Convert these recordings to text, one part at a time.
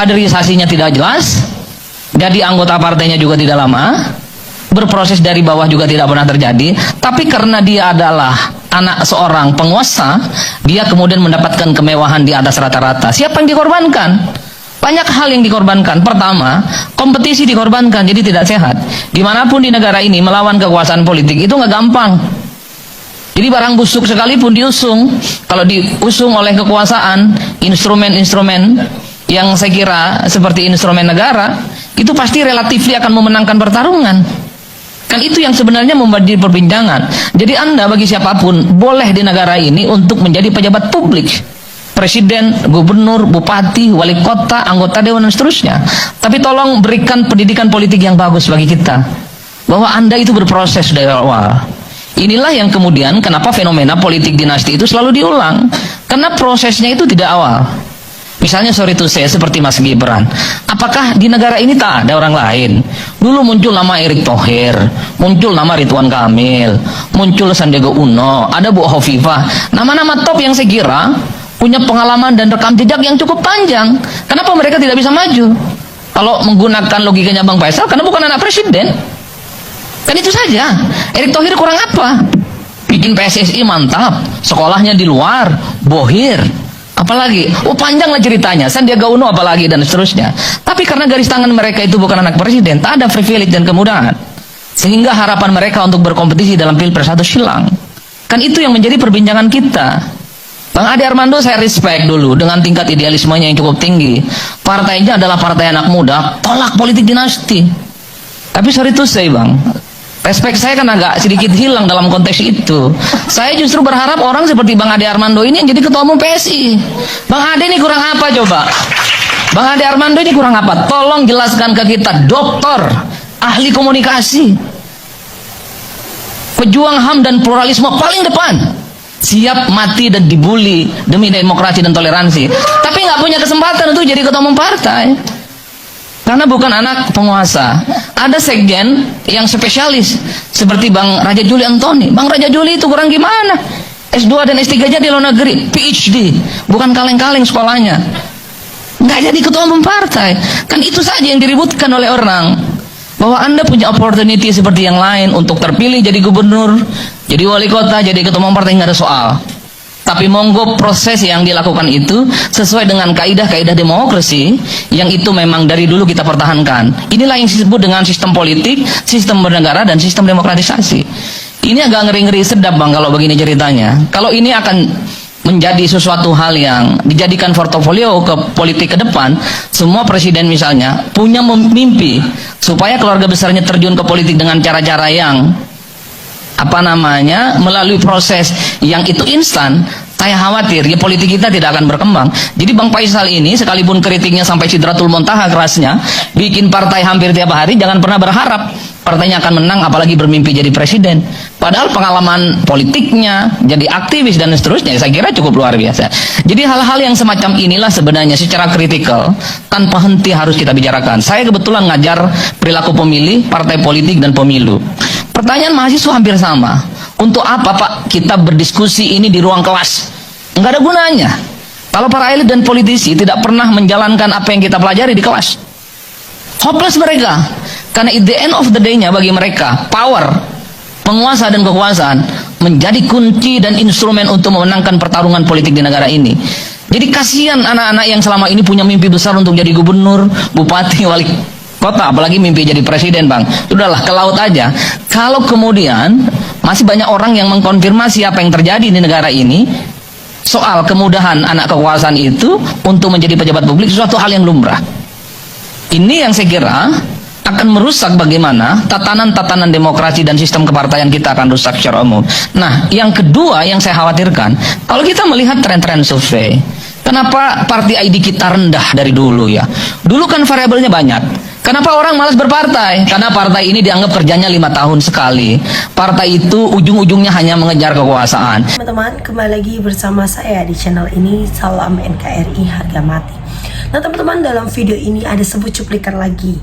kaderisasinya tidak jelas, jadi anggota partainya juga tidak lama, berproses dari bawah juga tidak pernah terjadi, tapi karena dia adalah anak seorang penguasa, dia kemudian mendapatkan kemewahan di atas rata-rata. Siapa yang dikorbankan? Banyak hal yang dikorbankan. Pertama, kompetisi dikorbankan, jadi tidak sehat. Dimanapun di negara ini melawan kekuasaan politik itu nggak gampang. Jadi barang busuk sekalipun diusung, kalau diusung oleh kekuasaan, instrumen-instrumen yang saya kira seperti instrumen negara, itu pasti relatif akan memenangkan pertarungan. Kan itu yang sebenarnya membuat perbincangan. Jadi Anda bagi siapapun boleh di negara ini untuk menjadi pejabat publik, presiden, gubernur, bupati, wali kota, anggota dewan dan seterusnya. Tapi tolong berikan pendidikan politik yang bagus bagi kita, bahwa Anda itu berproses dari awal. Inilah yang kemudian kenapa fenomena politik dinasti itu selalu diulang, karena prosesnya itu tidak awal. Misalnya sorry to say seperti Mas Gibran, apakah di negara ini tak ada orang lain? Dulu muncul nama Erick Thohir, muncul nama Ridwan Kamil, muncul Sandiaga Uno, ada Bu Hovifah, nama-nama top yang saya kira punya pengalaman dan rekam jejak yang cukup panjang. Kenapa mereka tidak bisa maju? Kalau menggunakan logikanya Bang Faisal, karena bukan anak presiden. Kan itu saja. Erick Thohir kurang apa? Bikin PSSI mantap, sekolahnya di luar, bohir. Apalagi, panjang lah ceritanya, Sandiaga Uno apalagi dan seterusnya. Tapi karena garis tangan mereka itu bukan anak presiden, tak ada privilege dan kemudahan, sehingga harapan mereka untuk berkompetisi dalam pilpres atau silang. Kan itu yang menjadi perbincangan kita. Bang Ade Armando saya respect dulu dengan tingkat idealismenya yang cukup tinggi. Partainya adalah partai anak muda, tolak politik dinasti. Tapi sorry to say Bang, respect saya kan agak sedikit hilang dalam konteks itu. Saya justru berharap orang seperti Bang Ade Armando ini yang jadi ketua umum PSI. Bang Ade ini kurang apa coba? Bang Ade Armando ini kurang apa? Tolong jelaskan ke kita, doktor, ahli komunikasi, pejuang HAM dan pluralisme paling depan, siap mati dan dibully demi demokrasi dan toleransi, tapi nggak punya kesempatan untuk jadi ketua umum partai. Karena bukan anak penguasa. Ada sekjen yang spesialis seperti Bang Raja Juli Antoni. Bang Raja Juli itu kurang gimana? S2 dan S3-nya di luar negeri, PhD, bukan kaleng-kaleng sekolahnya. Nggak jadi ketua umum partai. Kan itu saja yang diributkan oleh orang. Bahwa Anda punya opportunity seperti yang lain untuk terpilih jadi gubernur, jadi wali kota, jadi ketua umum partai, nggak ada soal. Tapi monggo proses yang dilakukan itu sesuai dengan kaidah-kaidah demokrasi yang itu memang dari dulu kita pertahankan. Inilah yang disebut dengan sistem politik, sistem bernegara, dan sistem demokratisasi. Ini agak ngeri-ngeri sedap Bang kalau begini ceritanya. Kalau ini akan menjadi sesuatu hal yang dijadikan portofolio ke politik ke depan, semua presiden misalnya punya mimpi supaya keluarga besarnya terjun ke politik dengan cara-cara yang melalui proses yang itu instan. Saya khawatir ya politik kita tidak akan berkembang. Jadi Bang Faisal ini sekalipun kritiknya sampai sidratul muntaha kerasnya, bikin partai hampir tiap hari, jangan pernah berharap partainya akan menang, apalagi bermimpi jadi presiden. Padahal pengalaman politiknya jadi aktivis dan seterusnya saya kira cukup luar biasa. Jadi hal-hal yang semacam inilah sebenarnya secara kritikal tanpa henti harus kita bicarakan. Saya kebetulan ngajar perilaku pemilih, partai politik dan pemilu. Pertanyaan mahasiswa hampir sama. Untuk apa Pak kita berdiskusi ini di ruang kelas? Enggak ada gunanya kalau para elit dan politisi tidak pernah menjalankan apa yang kita pelajari di kelas. Hopeless mereka. Karena at the end of the day-nya bagi mereka, power, penguasa dan kekuasaan menjadi kunci dan instrumen untuk memenangkan pertarungan politik di negara ini. Jadi kasihan anak-anak yang selama ini punya mimpi besar untuk jadi gubernur, bupati, wali kota, apalagi mimpi jadi presiden Bang. Sudahlah ke laut aja. Kalau kemudian masih banyak orang yang mengkonfirmasi apa yang terjadi di negara ini soal kemudahan anak kekuasaan itu untuk menjadi pejabat publik, sesuatu hal yang lumrah. Ini yang saya kira akan merusak bagaimana tatanan-tatanan demokrasi dan sistem kepartaian kita akan rusak secara umum. Nah, yang kedua yang saya khawatirkan, kalau kita melihat tren-tren survei, kenapa party ID kita rendah dari dulu ya? Dulu kan variabelnya banyak. Kenapa orang malas berpartai? Karena partai ini dianggap kerjanya 5 tahun sekali. Partai itu ujung-ujungnya hanya mengejar kekuasaan. Teman-teman, kembali lagi bersama saya di channel ini. Salam NKRI harga mati. Nah teman-teman, dalam video ini ada sebuah cuplikan lagi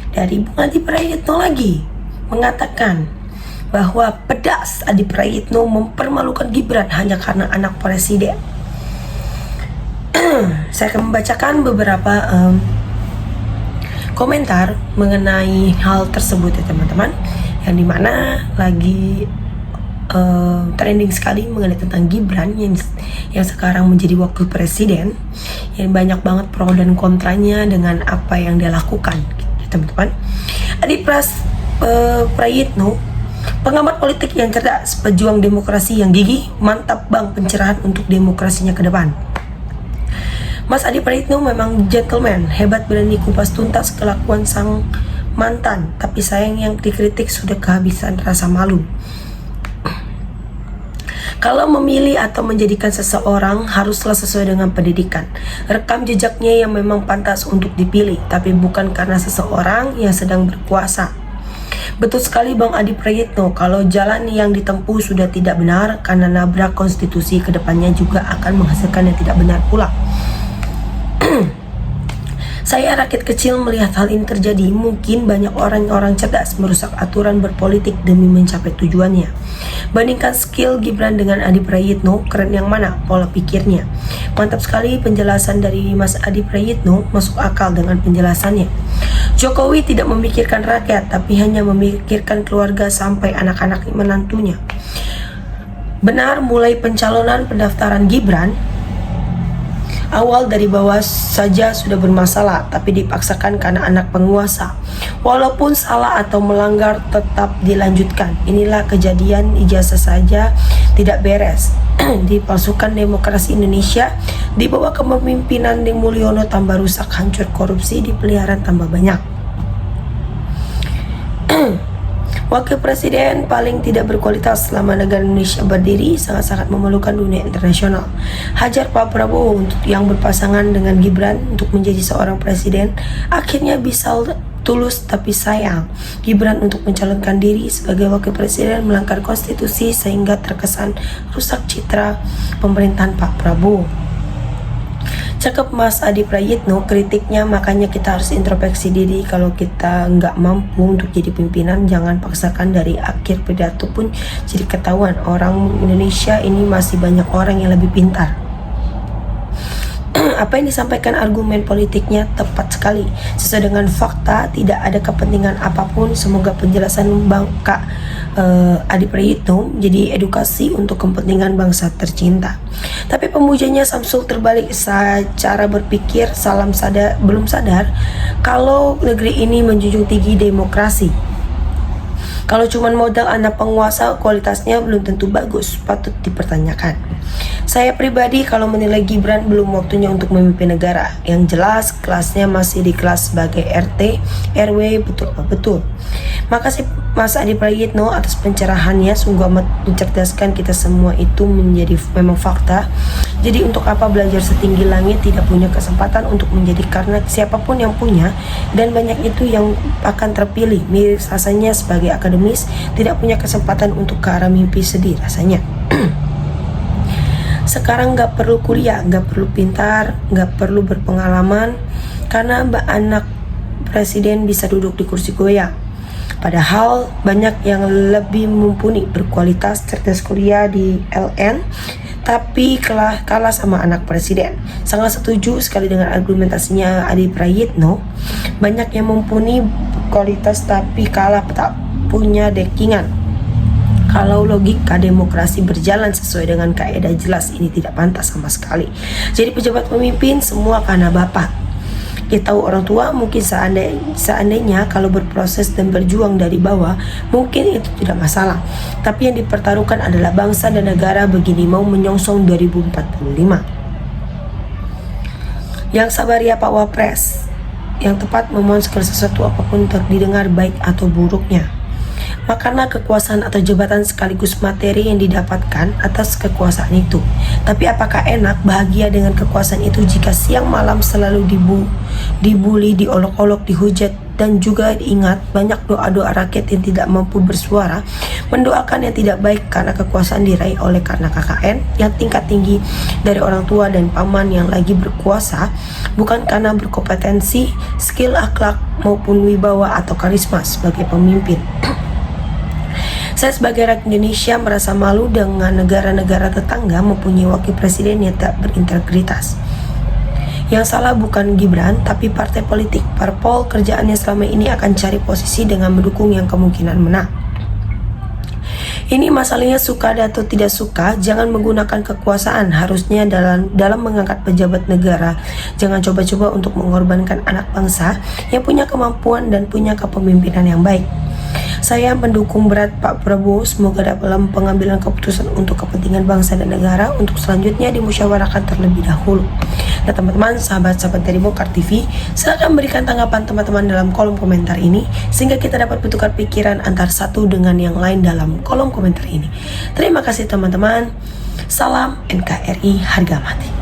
dari Bung Adi Prayitno lagi mengatakan bahwa pedas Adi Prayitno mempermalukan Gibran hanya karena anak presiden. Saya akan membacakan beberapa komentar mengenai hal tersebut ya teman-teman, yang dimana lagi trending sekali mengenai tentang Gibran yang sekarang menjadi wakil presiden, yang banyak banget pro dan kontranya dengan apa yang dia lakukan ya teman-teman. Adi Prayitno, pengamat politik yang cerdas, pejuang demokrasi yang gigih, mantap bang pencerahan untuk demokrasinya ke depan. Mas Adi Prayitno memang gentleman, hebat berani kupas tuntas kelakuan sang mantan, tapi sayang yang dikritik sudah kehabisan rasa malu. Kalau memilih atau menjadikan seseorang haruslah sesuai dengan pendidikan. Rekam jejaknya yang memang pantas untuk dipilih, tapi bukan karena seseorang yang sedang berkuasa. Betul sekali Bang Adi Prayitno, kalau jalan yang ditempuh sudah tidak benar karena nabrak konstitusi, kedepannya juga akan menghasilkan yang tidak benar pula. Saya rakyat kecil melihat hal ini terjadi. Mungkin banyak orang-orang cerdas merusak aturan berpolitik demi mencapai tujuannya. Bandingkan skill Gibran dengan Adi Prayitno, keren yang mana? Pola pikirnya. Mantap sekali penjelasan dari Mas Adi Prayitno, masuk akal dengan penjelasannya. Jokowi tidak memikirkan rakyat, tapi hanya memikirkan keluarga sampai anak-anak menantunya. Benar, mulai pencalonan pendaftaran Gibran awal dari bawah saja sudah bermasalah, tapi dipaksakan karena anak penguasa. Walaupun salah atau melanggar tetap dilanjutkan. Inilah kejadian, ijazah saja tidak beres. Dipalsukan demokrasi Indonesia di bawah kepemimpinan Ning Mulyono, tambah rusak, hancur, korupsi dipelihara tambah banyak. Wakil Presiden paling tidak berkualitas selama negara Indonesia berdiri, sangat-sangat memalukan dunia internasional. Hajar Pak Prabowo untuk yang berpasangan dengan Gibran untuk menjadi seorang presiden, akhirnya bisa tulus, tapi sayang Gibran untuk mencalonkan diri sebagai wakil presiden melanggar konstitusi sehingga terkesan rusak citra pemerintahan Pak Prabowo. Cakep Mas Adi Prayitno kritiknya, makanya kita harus introspeksi diri. Kalau kita nggak mampu untuk jadi pimpinan, jangan paksakan dari akhir pidato pun jadi ketahuan. Orang Indonesia ini masih banyak orang yang lebih pintar. Apa yang disampaikan argumen politiknya tepat sekali, sesuai dengan fakta, tidak ada kepentingan apapun. Semoga penjelasan Bang Kak Adi Prayitno jadi edukasi untuk kepentingan bangsa tercinta. Tapi pemujanya Samsul terbalik secara berpikir, belum sadar kalau negeri ini menjunjung tinggi demokrasi. Kalau cuma modal anak penguasa, kualitasnya belum tentu bagus, patut dipertanyakan. Saya pribadi kalau menilai Gibran belum waktunya untuk memimpin negara. Yang jelas kelasnya masih di kelas sebagai RT, RW, betul. Makasih Mas Adi Prayitno atas pencerahannya, sungguh amat mencerdaskan kita semua. Itu menjadi memang fakta. Jadi untuk apa belajar setinggi langit tidak punya kesempatan untuk menjadi, karena siapapun yang punya dan banyak itu yang akan terpilih. Miris rasanya sebagai akademis tidak punya kesempatan untuk ke arah mimpi, sedih rasanya. Sekarang gak perlu kuliah, gak perlu pintar, gak perlu berpengalaman, karena anak presiden bisa duduk di kursi goyang. Padahal banyak yang lebih mumpuni, berkualitas, cerdas, kuliah di LN, tapi kalah sama anak presiden. Sangat setuju sekali dengan argumentasinya Adi Prayitno. Banyak yang mumpuni, kualitas, tapi kalah, tak punya dekingan. Kalau logika demokrasi berjalan sesuai dengan kaidah jelas, ini tidak pantas sama sekali. Jadi pejabat pemimpin semua karena bapak. Kita tahu orang tua mungkin seandainya kalau berproses dan berjuang dari bawah, mungkin itu tidak masalah. Tapi yang dipertaruhkan adalah bangsa dan negara. Begini mau menyongsong 2045. Yang sabar ya Pak Wapres. Yang tepat memohon segala sesuatu apapun didengar baik atau buruknya. Makanlah kekuasaan atau jabatan sekaligus materi yang didapatkan atas kekuasaan itu. Tapi apakah enak bahagia dengan kekuasaan itu jika siang malam selalu dibully, diolok-olok, dihujat, dan juga diingat banyak doa-doa rakyat yang tidak mampu bersuara mendoakan yang tidak baik karena kekuasaan diraih oleh karena KKN yang tingkat tinggi dari orang tua dan paman yang lagi berkuasa, bukan karena berkompetensi, skill, akhlak maupun wibawa atau karisma sebagai pemimpin. Saya sebagai rakyat Indonesia merasa malu dengan negara-negara tetangga mempunyai wakil presiden yang tak berintegritas. Yang salah bukan Gibran, tapi partai politik. Parpol kerjaannya selama ini akan cari posisi dengan mendukung yang kemungkinan menang. Ini masalahnya suka atau tidak suka, jangan menggunakan kekuasaan. Harusnya dalam mengangkat pejabat negara, jangan coba-coba untuk mengorbankan anak bangsa yang punya kemampuan dan punya kepemimpinan yang baik. Saya mendukung berat Pak Prabowo, semoga dalam pengambilan keputusan untuk kepentingan bangsa dan negara untuk selanjutnya dimusyawarahkan terlebih dahulu. Nah teman-teman, sahabat-sahabat dari Bongkar TV, silahkan berikan tanggapan teman-teman dalam kolom komentar ini, sehingga kita dapat bertukar pikiran antar satu dengan yang lain dalam kolom komentar ini. Terima kasih teman-teman, salam NKRI harga mati.